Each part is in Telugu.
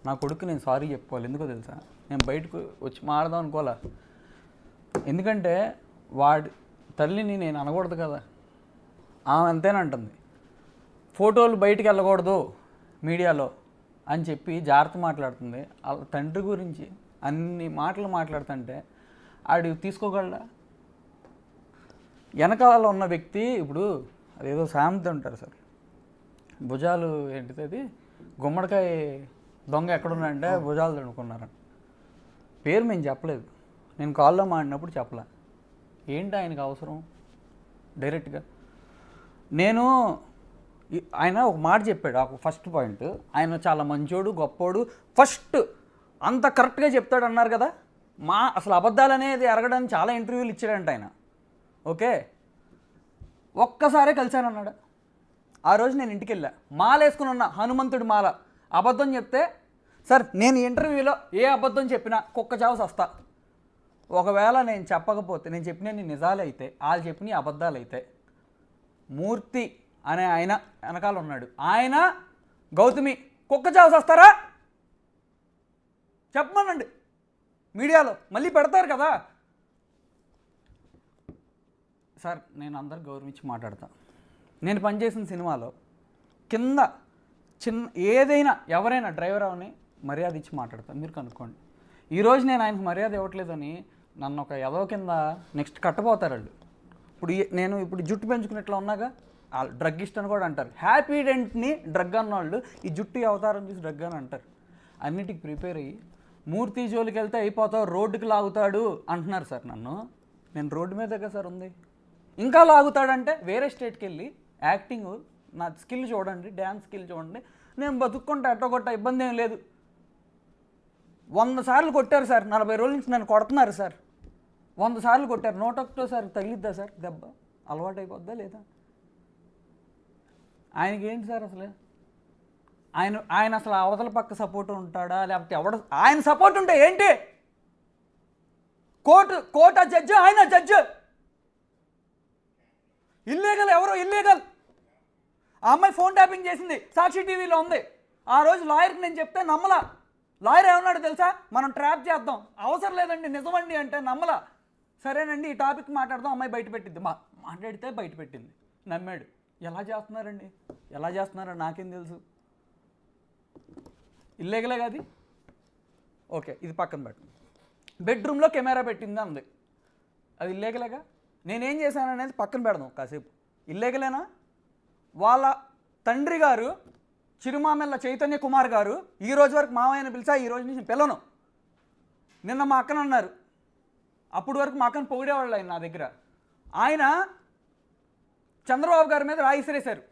నా కొడుకు నేను సారీ చెప్పుకోవాలి. ఎందుకో తెలుసా, నేను బయటకు వచ్చి మాడదాం అనుకోవాలా. ఎందుకంటే వాడి తల్లిని నేను అనకూడదు కదా, ఆమె అంతేనంటుంది. ఫోటోలు బయటికి వెళ్ళకూడదు మీడియాలో అని చెప్పి జాగ్రత్త మాట్లాడుతుంది. వాళ్ళ తండ్రి గురించి అన్ని మాటలు మాట్లాడుతుంటే ఆడు తీసుకోగలడా? వెనకాల ఉన్న వ్యక్తి ఇప్పుడు అదేదో సామెత ఉంటారు సార్, భుజాలు ఏంటిది అది, గుమ్మడికాయ దొంగ ఎక్కడున్నాడంటే భుజాలు తడుకున్నారని. పేరు మేము చెప్పలేదు, నేను కాల్లో మాడినప్పుడు చెప్పలే. ఏంటి ఆయనకు అవసరం డైరెక్ట్గా? నేను ఆయన ఒక మాట చెప్పాడు, ఒక ఫస్ట్ పాయింట్, ఆయన చాలా మంచోడు గొప్పోడు ఫస్ట్ అంత కరెక్ట్గా చెప్తాడు అన్నారు కదా. అసలు అబద్ధాలు అనేది ఎరగడానికి చాలా ఇంటర్వ్యూలు ఇచ్చాడంట ఆయన. ఓకే, ఒక్కసారే కలిశానన్నాడు. ఆ రోజు నేను ఇంటికి వెళ్ళా, మాల వేసుకుని ఉన్నా, హనుమంతుడి మాల. అబద్ధం చెప్తే సార్ నేను ఇంటర్వ్యూలో ఏ అబద్ధం చెప్పినా కుక్క చావు సస్తా. ఒకవేళ నేను చెప్పకపోతే, నేను చెప్పినవి నిజాలు అయితే, వాళ్ళు చెప్పినవి అబద్ధాలు అయితే, మూర్తి అనే ఆయన వెనకాల ఉన్నాడు, ఆయన గౌతమి కుక్క చావు సస్తారా చెప్పమనండి. మీడియాలో మళ్ళీ పెడతారు కదా సార్. నేను అందరు గౌరవించి మాట్లాడతా. నేను పనిచేసిన సినిమాలో కింద చిన్న ఏదైనా ఎవరైనా డ్రైవర్ అవని మర్యాద ఇచ్చి మాట్లాడతాను, మీరు కనుక్కోండి. ఈరోజు నేను ఆయనకు మర్యాద ఇవ్వట్లేదని నన్ను ఒక ఎదవ కింద నెక్స్ట్ కట్టబోతారు వాళ్ళు. ఇప్పుడు జుట్టు పెంచుకున్నట్లు ఉన్నాగా, డ్రగ్ ఇస్ట్ అని కూడా అంటారు. హ్యాపీ డెంట్ని డ్రగ్ అన్నవాళ్ళు ఈ జుట్టు అవతారం చూసి డ్రగ్ అని అంటారు. అన్నిటికి ప్రిపేర్ అయ్యి మూర్తి జోలికి వెళ్తే అయిపోతావు, రోడ్డుకి లాగుతాడు అంటున్నారు సార్ నన్ను. నేను రోడ్డు మీదగా సార్ ఉంది, ఇంకా లాగుతాడంటే వేరే స్టేట్కి వెళ్ళి యాక్టింగ్ నా స్కిల్ చూడండి, డ్యాన్స్ స్కిల్ చూడండి, నేను బతుక్కుంటా ఎట్టో కొట్ట, ఇబ్బంది ఏం లేదు. 100 సార్లు కొట్టారు సార్, 40 రోజుల నుంచి నన్ను కొడుతున్నారు సార్. 100 సార్లు కొట్టారు, 101 తగిలిద్దా సార్ దెబ్బ? అలవాటు అయిపోద్దా లేదా? ఆయనకి ఏంటి సార్ అసలు? ఆయన అసలు అవతల పక్క సపోర్ట్ ఉంటాడా లేకపోతే ఎవడ? ఆయన సపోర్ట్ ఉంటే ఏంటి? కోర్టు జడ్జి, ఆయన జడ్జి. ఇల్లీగల్ ఎవరో ఇల్లీగల్. ఆ అమ్మాయి ఫోన్ ట్యాపింగ్ చేసింది, సాక్షి టీవీలో ఉంది. ఆ రోజు లాయర్కి నేను చెప్తే నమ్మలా. లాయర్ ఏమన్నాడు తెలుసా? మనం ట్రాప్ చేద్దాం, అవసరం లేదండి నిజమండి అంటే నమ్మలా. సరేనండి ఈ టాపిక్ మాట్లాడదాం, అమ్మాయి బయట పెట్టింది. మాట్లాడితే బయట పెట్టింది, నమ్మాడు. ఎలా చేస్తున్నారండి, ఎలా చేస్తున్నారో నాకేం తెలుసు. ఇల్లీగలే కాదు. ఓకే, ఇది పక్కన పెట్టు. బెడ్రూమ్లో కెమెరా పెట్టింది అంది, అది ఇల్లీగలేగా. నేనేం చేశాను అనేది పక్కన పెడదాం కాసేపు. ఇల్లీగలేనా? వాళ్ళ తండ్రి గారు చిరుమామెల్ల చైతన్య కుమార్ గారు ఈ రోజు వరకు మామయ్యని పిలిచా, ఈ రోజు నుంచి పిల్లను. నిన్న మా అక్కన అన్నారు, అప్పుడు వరకు మా అక్కను పొగిడేవాళ్ళు ఆయన నా దగ్గర. ఆయన చంద్రబాబు గారి మీద రాయి విసిరేశారు,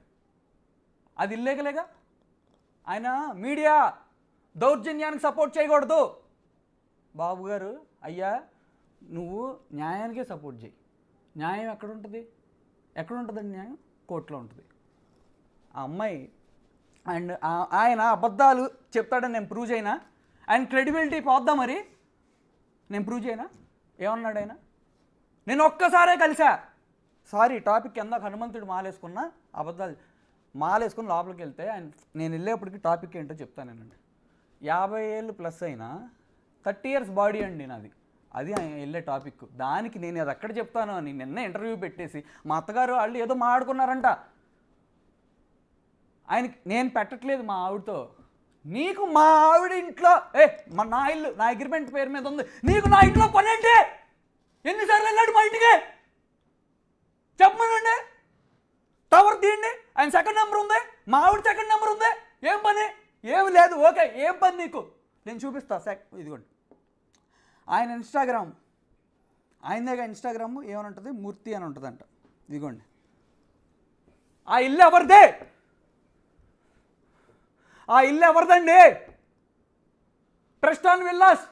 అది ఇల్లీగలేగా. ఆయన మీడియా దౌర్జన్యానికి సపోర్ట్ చేయకూడదు. బాబు గారు, అయ్యా నువ్వు న్యాయానికే సపోర్ట్ చేయి. న్యాయం ఎక్కడ ఉంటుంది? ఎక్కడ ఉంటుందండి న్యాయం? కోర్టులో ఉంటుంది. ఆ అమ్మాయి అండ్ ఆయన అబద్ధాలు చెప్తాడని నేను ప్రూవ్ చేయనా? ఆయన క్రెడిబిలిటీ పోద్దా మరి? నేను ప్రూవ్ చేయనా? ఏమన్నాడు ఆయన? నేను ఒక్కసారే కలిసా. సారీ, టాపిక్ కింద హనుమంతుడు మాలేసుకున్నా, అబద్ధాలు మాలేసుకుని లోపలికి వెళ్తే ఆయన, నేను వెళ్ళేప్పటికి టాపిక్ ఏంటో చెప్తానేనండి. 50 ఏళ్ళు ప్లస్ అయినా 30 years బాడీ అండి నాది, అది ఆయన వెళ్ళే టాపిక్. దానికి నేను అది ఎక్కడ చెప్తాను అని నిన్న ఇంటర్వ్యూ పెట్టేసి మా అత్తగారు వాళ్ళు ఏదో మాట్లాడుకున్నారంట. ఆయనకి నేను పెట్టట్లేదు మా ఆవిడతో. నీకు మా ఆవిడ ఇంట్లో నా ఇల్లు నా అగ్రిమెంట్ పేరు మీద ఉంది, నీకు నా ఇంట్లో పని ఏంటి? ఎన్నిసార్లు వెళ్ళాడు మా ఇంటికి చెప్పమనండి. టవర్ తీయండి, ఆయన సెకండ్ నెంబర్ ఉంది, మా ఆవిడ సెకండ్ నెంబర్ ఉంది. ఏం పని? ఏమి లేదు. ఓకే, ఏం పని నీకు? నేను చూపిస్తా. ఇదిగోండి ఆయన ఇన్స్టాగ్రామ్, ఆయనదేగా ఇన్స్టాగ్రామ్. ఏమని ఉంటుంది? మూర్తి అని ఉంటుందంట. ఇదిగోండి, ఆ ఇల్లు ఎవరిదే? ఆ ఇల్లు ఎవరిదండి? ప్రెస్టాన్ విల్లాస్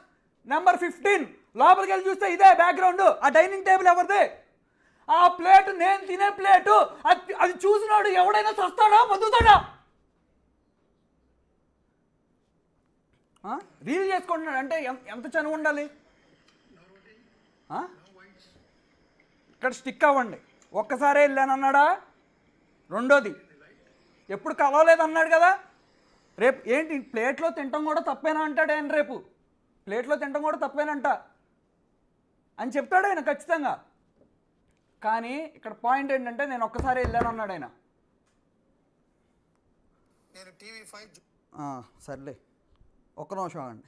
నెంబర్ 15. లోపలికి వెళ్ళి చూస్తే ఇదే బ్యాక్గ్రౌండ్. ఆ డైనింగ్ టేబుల్ ఎవరిదే? ఆ ప్లేటు నేను తినే ప్లేటు. అది చూసినాడు ఎవడైనా చస్తాడా బతుకుతాడా? రీల్ చేసుకుంటున్నాడు అంటే ఎంత చనువు ఉండాలి? ఇక్కడ స్టిక్ అవ్వండి. ఒక్కసారే వెళ్ళానన్నాడా? రెండోది ఎప్పుడు కలవలేదన్నాడు కదా. రేపు ఏంటి ప్లేట్లో తినటం కూడా తప్పేనా అంటాడు ఆయన, రేపు ప్లేట్లో తినటం కూడా తప్పేనంట అని చెప్తాడు ఆయన ఖచ్చితంగా. కానీ ఇక్కడ పాయింట్ ఏంటంటే నేను ఒక్కసారి వెళ్ళాను అన్నాడు ఆయన. నేను TV5 సర్లే ఒక్క నిమిషం అండి.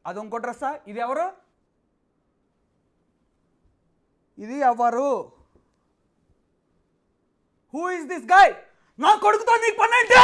అది ఇంకో డ్రెస్సా? ఇది ఎవరు? ఇది ఎవరు? Who is this guy? నా కొడుకుతో నీకు పని ఏంటి?